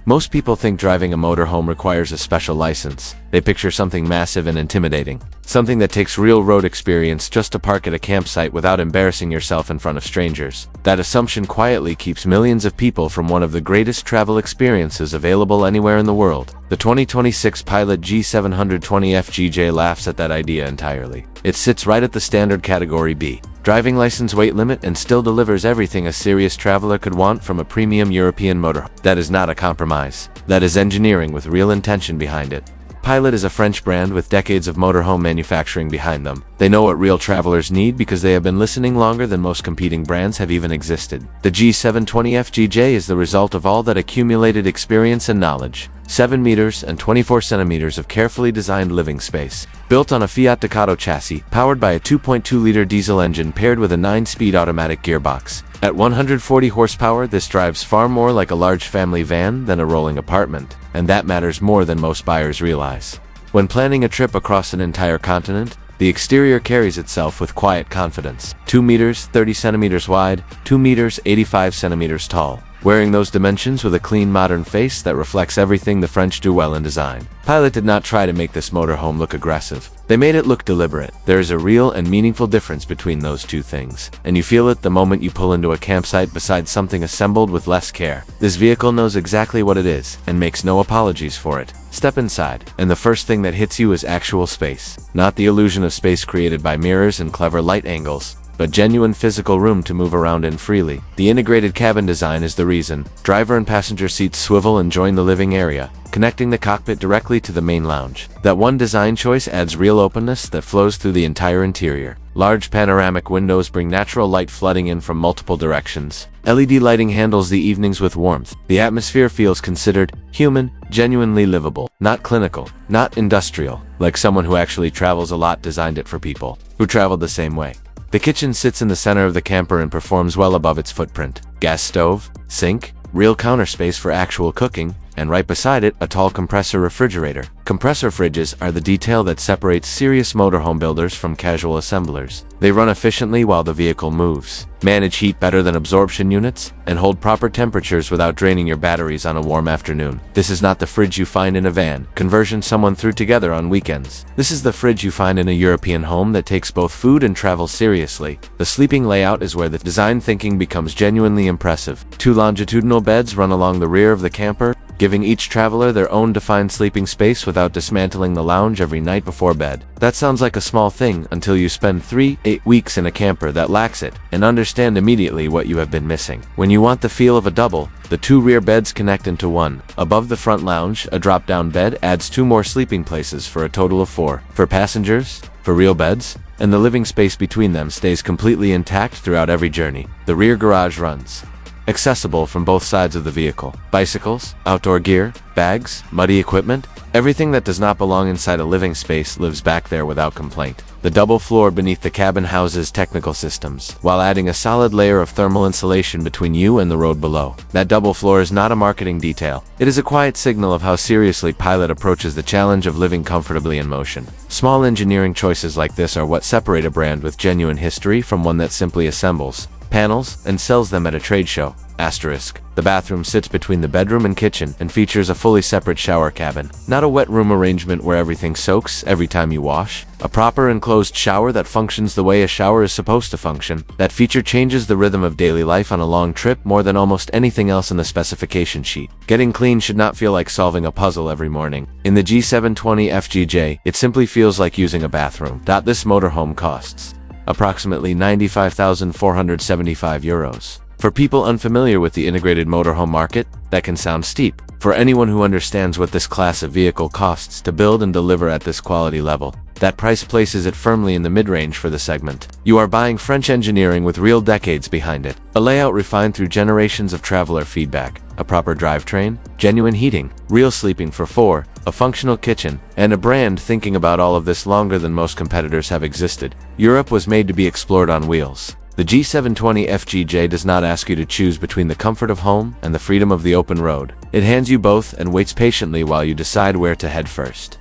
Most people think driving a motorhome requires a special license. They picture something massive and intimidating. Something that takes real road experience just to park at a campsite without embarrassing yourself in front of strangers. That assumption quietly keeps millions of people from one of the greatest travel experiences available anywhere in the world. The 2026 Pilote G720 FGJ laughs at that idea entirely. It sits right at the standard category B driving license weight limit and still delivers everything a serious traveler could want from a premium European motorhome. That is not a compromise. That is engineering with real intention behind it. Pilote is a French brand with decades of motorhome manufacturing behind them. They know what real travelers need because they have been listening longer than most competing brands have even existed. The G720 FGJ is the result of all that accumulated experience and knowledge. 7 meters and 24 centimeters of carefully designed living space. Built on a Fiat Ducato chassis, powered by a 2.2-liter diesel engine paired with a 9-speed automatic gearbox. At 140 horsepower, this drives far more like a large family van than a rolling apartment, and that matters more than most buyers realize. When planning a trip across an entire continent, the exterior carries itself with quiet confidence. 2 meters 30 centimeters wide, 2 meters 85 centimeters tall. Wearing those dimensions with a clean modern face that reflects everything the French do well in design. Pilote did not try to make this motorhome look aggressive. They made it look deliberate. There is a real and meaningful difference between those two things, and you feel it the moment you pull into a campsite beside something assembled with less care. This vehicle knows exactly what it is, and makes no apologies for it. Step inside, and the first thing that hits you is actual space. Not the illusion of space created by mirrors and clever light angles, but genuine physical room to move around in freely. The integrated cabin design is the reason. Driver and passenger seats swivel and join the living area, connecting the cockpit directly to the main lounge. That one design choice adds real openness that flows through the entire interior. Large panoramic windows bring natural light flooding in from multiple directions. LED lighting handles the evenings with warmth. The atmosphere feels considered, human, genuinely livable. Not clinical, not industrial, like someone who actually travels a lot designed it for people who traveled the same way. The kitchen sits in the center of the camper and performs well above its footprint. Gas stove, sink, real counter space for actual cooking, and right beside it, a tall compressor refrigerator. Compressor fridges are the detail that separates serious motorhome builders from casual assemblers. They run efficiently while the vehicle moves, manage heat better than absorption units, and hold proper temperatures without draining your batteries on a warm afternoon. This is not the fridge you find in a van conversion someone threw together on weekends. This is the fridge you find in a European home that takes both food and travel seriously. The sleeping layout is where the design thinking becomes genuinely impressive. 2 longitudinal beds run along the rear of the camper, giving each traveler their own defined sleeping space without dismantling the lounge every night before bed. That sounds like a small thing until you spend 8 weeks in a camper that lacks it, and understand immediately what you have been missing. When you want the feel of a double, the 2 rear beds connect into one. Above the front lounge, a drop-down bed adds 2 more sleeping places for a total of 4. For passengers, for real beds, and the living space between them stays completely intact throughout every journey. The rear garage runs accessible from both sides of the vehicle. Bicycles, outdoor gear, bags, muddy equipment, everything that does not belong inside a living space lives back there without complaint. The double floor beneath the cabin houses technical systems, while adding a solid layer of thermal insulation between you and the road below. That double floor is not a marketing detail. It is a quiet signal of how seriously Pilote approaches the challenge of living comfortably in motion. Small engineering choices like this are what separate a brand with genuine history from one that simply assembles panels and sells them at a trade show. Asterisk. The bathroom sits between the bedroom and kitchen and features a fully separate shower cabin. Not a wet room arrangement where everything soaks every time you wash. A proper enclosed shower that functions the way a shower is supposed to function. That feature changes the rhythm of daily life on a long trip more than almost anything else in the specification sheet. Getting clean should not feel like solving a puzzle every morning. In the G720 FGJ, it simply feels like using a bathroom. This motorhome costs approximately €95,475. For people unfamiliar with the integrated motorhome market, that can sound steep. For anyone who understands what this class of vehicle costs to build and deliver at this quality level, that price places it firmly in the mid-range for the segment. You are buying French engineering with real decades behind it. A layout refined through generations of traveler feedback, a proper drivetrain, genuine heating, real sleeping for 4, a functional kitchen, and a brand thinking about all of this longer than most competitors have existed. Europe was made to be explored on wheels. The G720 FGJ does not ask you to choose between the comfort of home and the freedom of the open road. It hands you both and waits patiently while you decide where to head first.